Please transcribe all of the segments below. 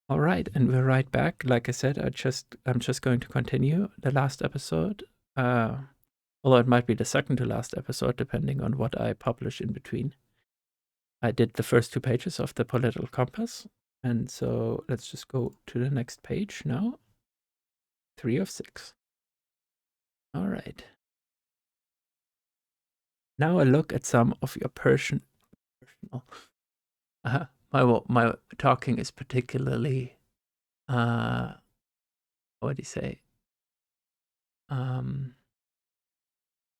All right, and we're right back. Like I said, I'm just going to continue the last episode. Uh, although it might be the second to last episode, depending on what I publish in between. I did the first 2 pages of the political compass, and so let's just go to the next page now. 3 of 6. All right. Now I look at some of your personal. My talking is particularly, what do you say,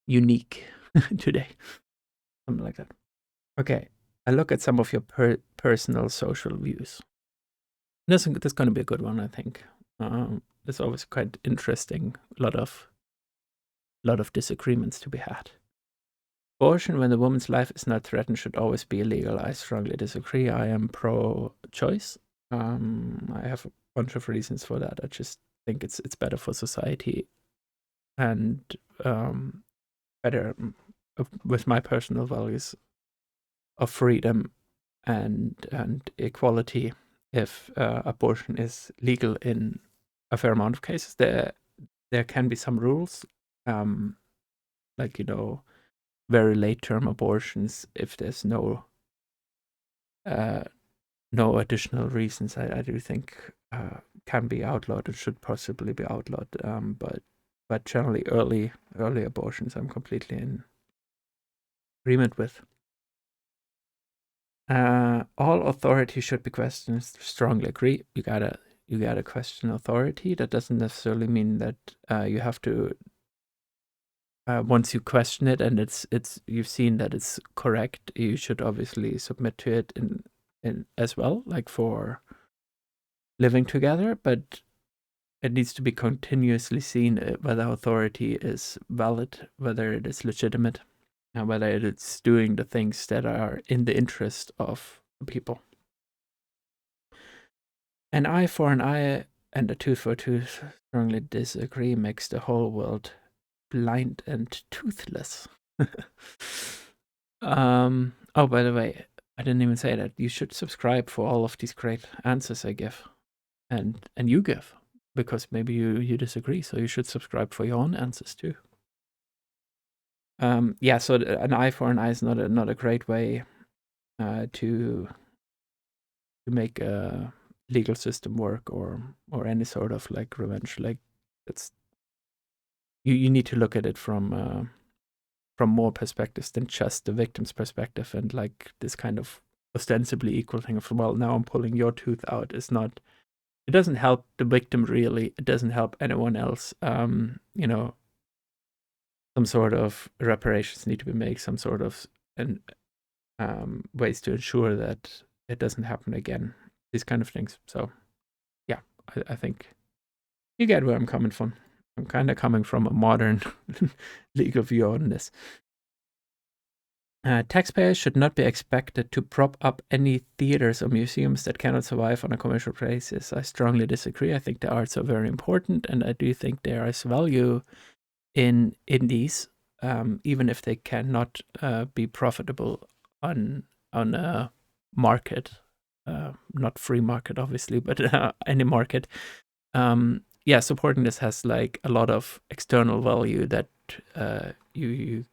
unique today, something like that. Okay, I look at some of your personal social views. This is going to be a good one, I think. There's always quite interesting, lot of disagreements to be had. Abortion, when the woman's life is not threatened, should always be illegal. I strongly disagree. I am pro-choice. I have a bunch of reasons for that. I just think it's better for society and better with my personal values of freedom and equality if abortion is legal in a fair amount of cases. There can be some rules, like, very late term abortions if there's no additional reasons. I do think can be outlawed. It should possibly be outlawed. But generally early abortions I'm completely in agreement with. All authority should be questioned. Strongly agree. You gotta question authority. That doesn't necessarily mean that you have to. Once you question it and it's you've seen that it's correct, you should obviously submit to it in as well, like for living together. But it needs to be continuously seen whether authority is valid, whether it is legitimate, and whether it's doing the things that are in the interest of the people. An eye for an eye and a tooth for a tooth. Strongly disagree. Makes the whole world blind and toothless. Oh, by the way, I didn't even say that. You should subscribe for all of these great answers I give, and you give, because maybe you disagree. So you should subscribe for your own answers too. Yeah. So an eye for an eye is not a great way to make a legal system work or any sort of like revenge. Like it's you need to look at it from more perspectives than just the victim's perspective, and like this kind of ostensibly equal thing of, well, now I'm pulling your tooth out is not. It doesn't help the victim really. It doesn't help anyone else. Some sort of reparations need to be made. Some sort of ways to ensure that it doesn't happen again. These kind of things. So, yeah, I think you get where I'm coming from. I'm kind of coming from a modern legal view on this. Taxpayers should not be expected to prop up any theaters or museums that cannot survive on a commercial basis. I strongly disagree. I think the arts are very important, and I do think there is value in these, even if they cannot be profitable on a market, not free market, obviously, but any market. Yeah, supporting this has like a lot of external value that you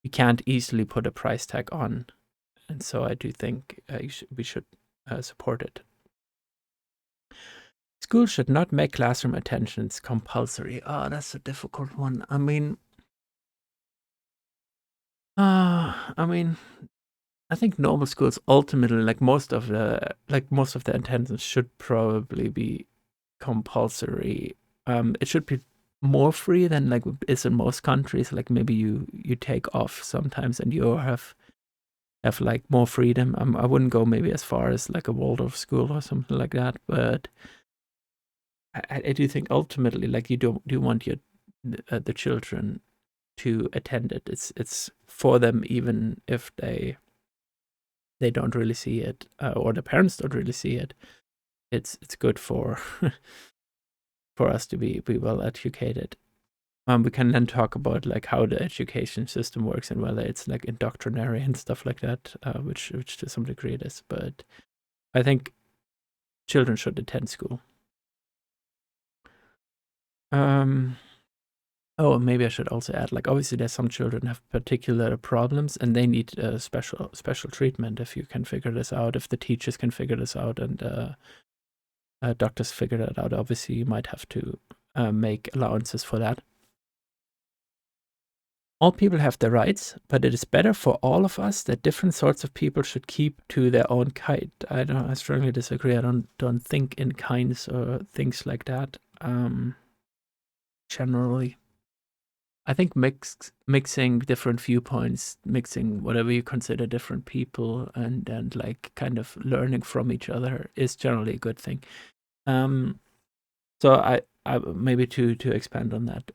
can't easily put a price tag on, and so I do think we should support it. Schools should not make classroom attendance compulsory. Oh, that's a difficult one. I mean, I think normal schools ultimately, like most of the attendance should probably be compulsory. It should be more free than like is in most countries. Like maybe you take off sometimes and you have like more freedom. I wouldn't go maybe as far as like a Waldorf school or something like that, but I do think ultimately, like, you do want your the children to attend it. It's for them, even if they don't really see it, or the parents don't really see it. It's good for for us to be well educated. We can then talk about like how the education system works and whether it's like indoctrinary and stuff like that, which to some degree it is. But I think children should attend school. Oh, maybe I should also add, like, obviously there's some children have particular problems and they need special treatment. If you can figure this out, if the teachers can figure this out, and doctors figure that out, obviously you might have to make allowances for that. All people have their rights, but it is better for all of us that different sorts of people should keep to their own kind. I strongly disagree. I don't think in kinds or things like that. Generally, I think mixing different viewpoints, mixing whatever you consider different people, and like kind of learning from each other is generally a good thing. So I maybe to expand on that,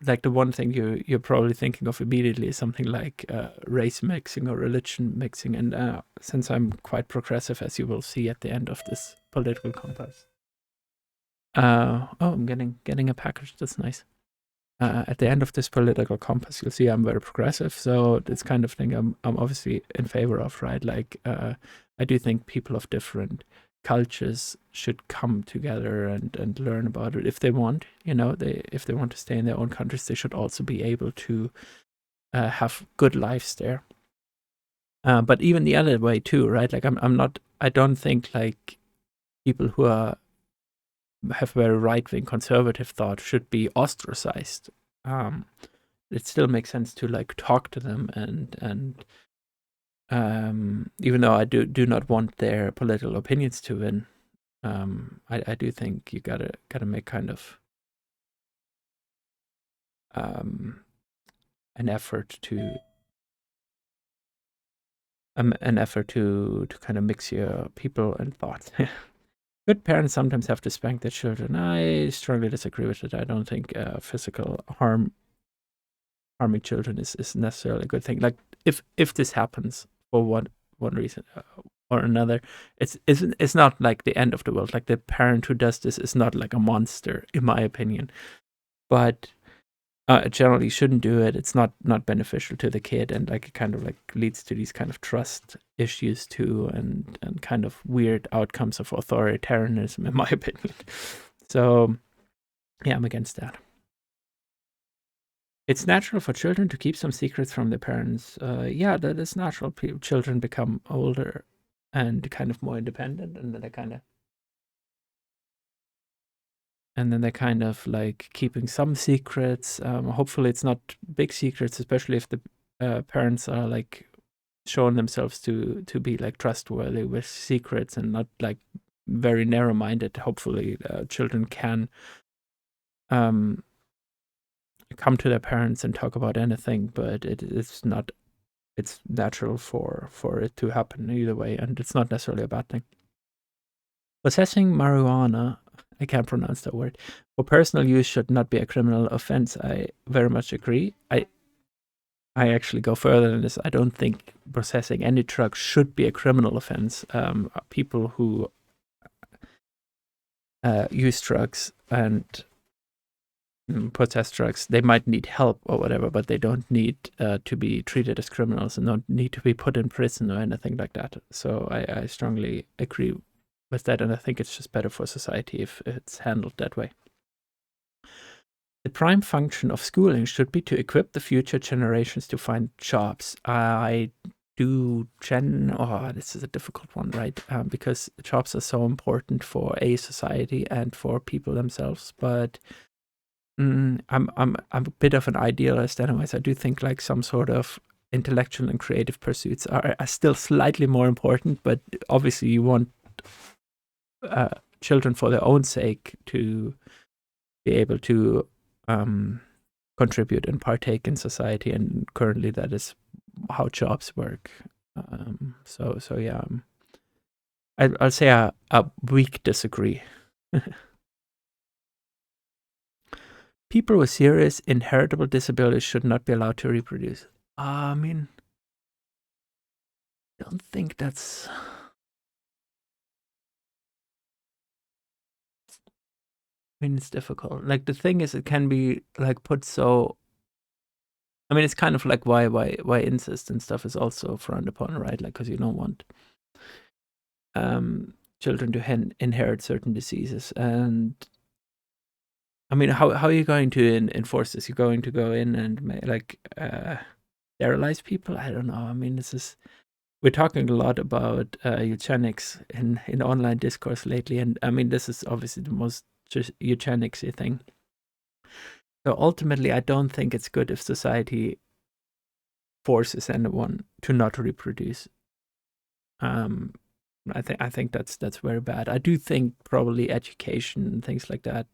like the one thing you're probably thinking of immediately is something like race mixing or religion mixing, and since I'm quite progressive, as you will see at the end of this political compass. Oh, I'm getting a package. That's nice. At the end of this political compass, you'll see I'm very progressive. So this kind of thing I'm obviously in favor of, right? Like I do think people of different cultures should come together and learn about it if they want. If they want to stay in their own countries, they should also be able to have good lives there. But even the other way too, right? Like I don't think like people who have very right-wing conservative thought should be ostracized. It still makes sense to like talk to them, and even though I do not want their political opinions to win, I do think you gotta make kind of an effort to kind of mix your people and thoughts. Good parents sometimes have to spank their children. I strongly disagree with it. I don't think physical harming children is necessarily a good thing. Like if this happens for one reason or another, it's not like the end of the world. Like the parent who does this is not like a monster, in my opinion. But generally shouldn't do it. It's not beneficial to the kid, and like it kind of like leads to these kind of trust issues too, and kind of weird outcomes of authoritarianism, in my opinion. So yeah, I'm against that. It's natural for children to keep some secrets from their parents. Yeah, that is natural. Children become older and kind of more independent, and then they're kind of like keeping some secrets. Hopefully, it's not big secrets, especially if the parents are like showing themselves to be like trustworthy with secrets and not like very narrow-minded. Hopefully, children can come to their parents and talk about anything, but it's natural for it to happen either way, and it's not necessarily a bad thing. Possessing marijuana, I can't pronounce that word, for personal use should not be a criminal offense. I very much agree. I actually go further than this. I don't think possessing any drug should be a criminal offense. People who use drugs and possess drugs, they might need help or whatever, but they don't need to be treated as criminals and don't need to be put in prison or anything like that. So I strongly agree with that, and I think it's just better for society if it's handled that way. The prime function of schooling should be to equip the future generations to find jobs. This is a difficult one, right? Because jobs are so important for a society and for people themselves. But I'm a bit of an idealist, anyways. I do think like some sort of intellectual and creative pursuits are still slightly more important. But obviously, you want children for their own sake to be able to contribute and partake in society, and currently that is how jobs work. So yeah, I'll say a weak disagree. People with serious inheritable disabilities should not be allowed to reproduce. I mean, I don't think that's... I mean, it's difficult. Like, the thing is, it can be like put so... I mean, it's kind of like why incest and stuff is also frowned upon, right? Like, because you don't want children to inherit certain diseases. And I mean, how are you going to enforce this? You're going to go in and like sterilize people? I don't know. I mean, we're talking a lot about eugenics in online discourse lately, and I mean, this is obviously the most eugenicsy thing. So ultimately, I don't think it's good if society forces anyone to not reproduce. I think that's very bad. I do think probably education and things like that,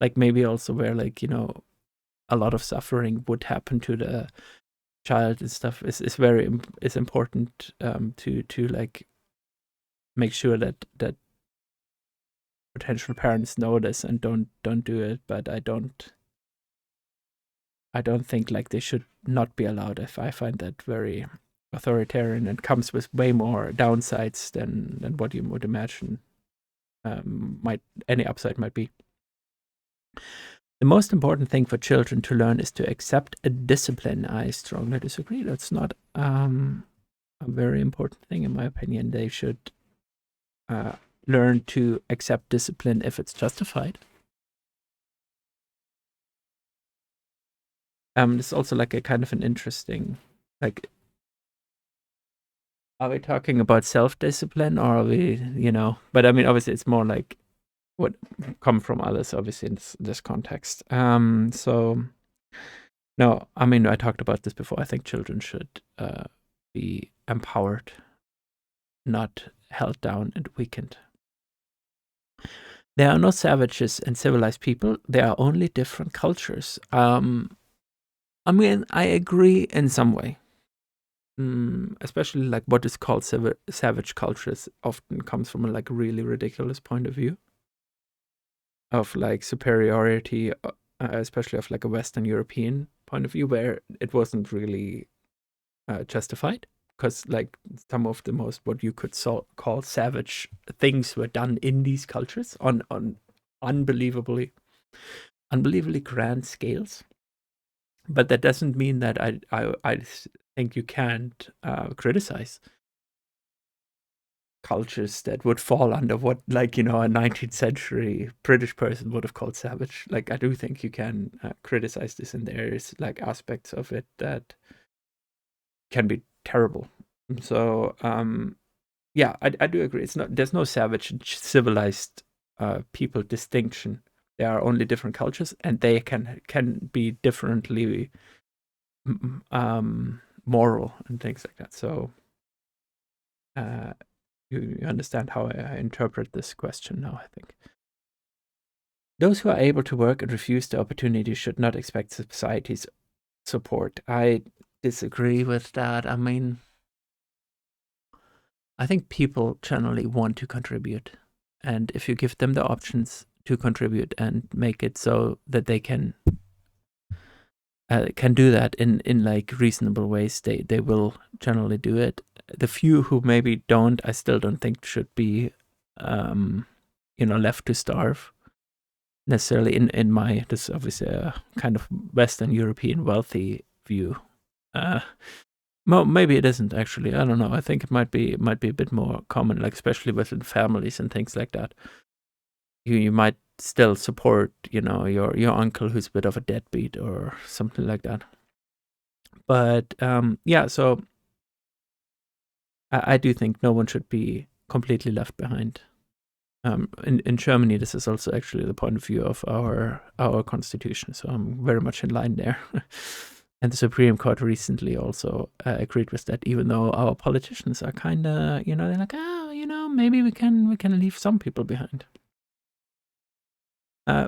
like maybe also where like a lot of suffering would happen to the child and stuff is important to like make sure that potential parents know this and don't do it. But I don't think like they should not be allowed. If I find that very authoritarian and comes with way more downsides than what you would imagine any upside might be. The most important thing for children to learn is to accept a discipline. I strongly disagree. That's not a very important thing in my opinion. They should learn to accept discipline if it's justified. It's also like a kind of an interesting, like, are we talking about self-discipline or are we, but I mean, obviously it's more like what come from others, obviously, in this context. So, no, I mean, I talked about this before. I think children should be empowered, not held down and weakened. There are no savages and civilized people. There are only different cultures. I mean, I agree in some way. Especially like what is called savage cultures often comes from a like really ridiculous point of view of like superiority, especially of like a Western European point of view, where it wasn't really justified, because like some of the most what you could call savage things were done in these cultures on unbelievably grand scales. But that doesn't mean that I think you can't criticize cultures that would fall under what, like, a 19th century British person would have called savage. Like, I do think you can criticize this, and there's like aspects of it that can be terrible. So, yeah, I do agree. There's no savage and civilized people distinction. There are only different cultures, and they can be differently moral and things like that. So you understand how I interpret this question now, I think. Those who are able to work and refuse the opportunity should not expect society's support. I disagree with that. I mean, I think people generally want to contribute. And if you give them the options to contribute and make it so that they can do that in like reasonable ways, they will generally do it. The few who maybe don't, I still don't think should be left to starve necessarily in my, this is obviously a kind of Western European wealthy view. Well, maybe it isn't actually. I don't know. I think it might be a bit more common, like especially within families and things like that. You might still support, your uncle who's a bit of a deadbeat or something like that. But yeah, so I do think no one should be completely left behind. In Germany, this is also actually the point of view of our constitution, so I'm very much in line there. And the Supreme Court recently also agreed with that, even though our politicians are kind of, they're like, maybe we can leave some people behind.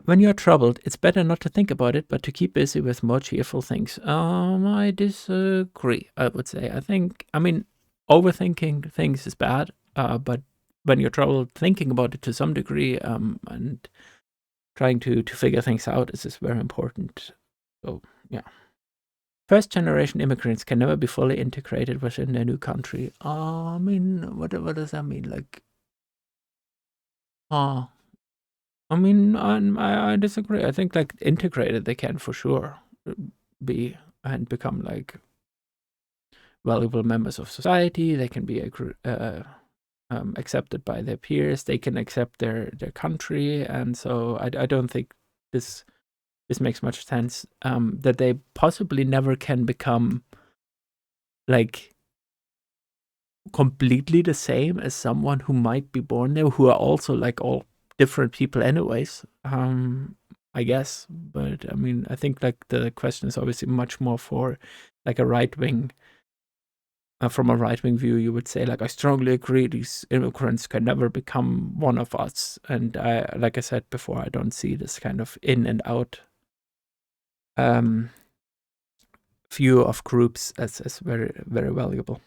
When you're troubled, it's better not to think about it, but to keep busy with more cheerful things. I disagree, I would say. I mean, overthinking things is bad, but when you're troubled, thinking about it to some degree and trying to figure things out is very important. So, yeah. First-generation immigrants can never be fully integrated within their new country. I mean, what does that mean? Like, I mean, I disagree. I think like integrated they can for sure be and become like valuable members of society. They can be accepted by their peers. They can accept their country, and so I don't think this makes much sense. That they possibly never can become like completely the same as someone who might be born there, who are also like all different people anyways. I guess, but I mean, I think like the question is obviously much more for like a right wing. From a right wing view, you would say like, I strongly agree these immigrants can never become one of us. And like I said before, I don't see this kind of in and out view of groups as very, very valuable.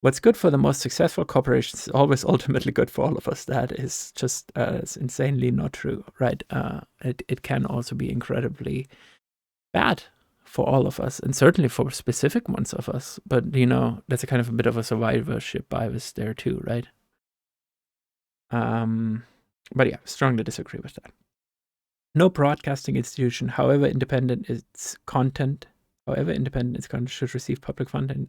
What's good for the most successful corporations is always ultimately good for all of us. That is just it's insanely not true, right? It can also be incredibly bad for all of us, and certainly for specific ones of us. But that's a kind of a bit of a survivorship bias there too, right? But yeah, strongly disagree with that. No broadcasting institution, however independent its content, should receive public funding.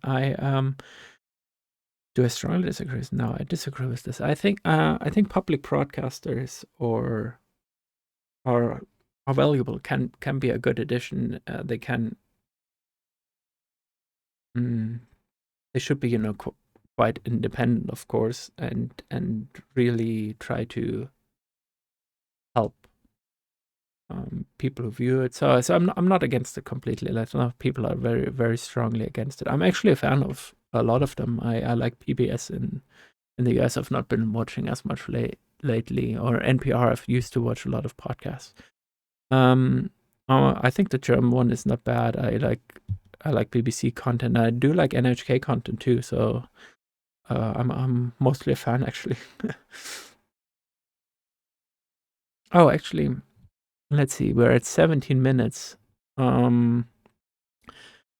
Do I strongly disagree? No, I disagree with this. I think public broadcasters are valuable. Can be a good addition. They can. They should be, quite independent, of course, and really try to help people who view it. So I'm not against it completely. Like, a lot of people are very, very strongly against it. I'm actually a fan of a lot of them. I like PBS in the US. I've not been watching as much lately, or NPR. I've used to watch a lot of podcasts. I think the German one is not bad. I like BBC content. I do like NHK content too. So I'm mostly a fan, actually. Oh, actually, let's see. We're at 17 minutes. So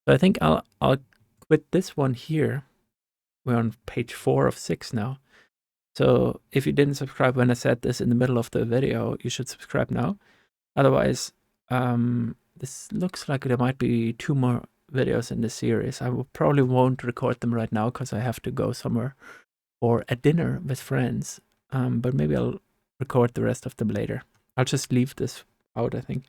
I think I'll quit this one here. We're on page 4 of 6 now. So if you didn't subscribe when I said this in the middle of the video, you should subscribe now. Otherwise, this looks like there might be 2 more videos in this series. I probably won't record them right now because I have to go somewhere or a dinner with friends. But maybe I'll record the rest of them later. I'll just leave this out, I think.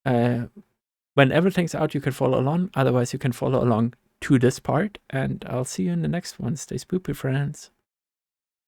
When everything's out, you can follow along. Otherwise, you can follow along to this part. And I'll see you in the next one. Stay spoopy, friends.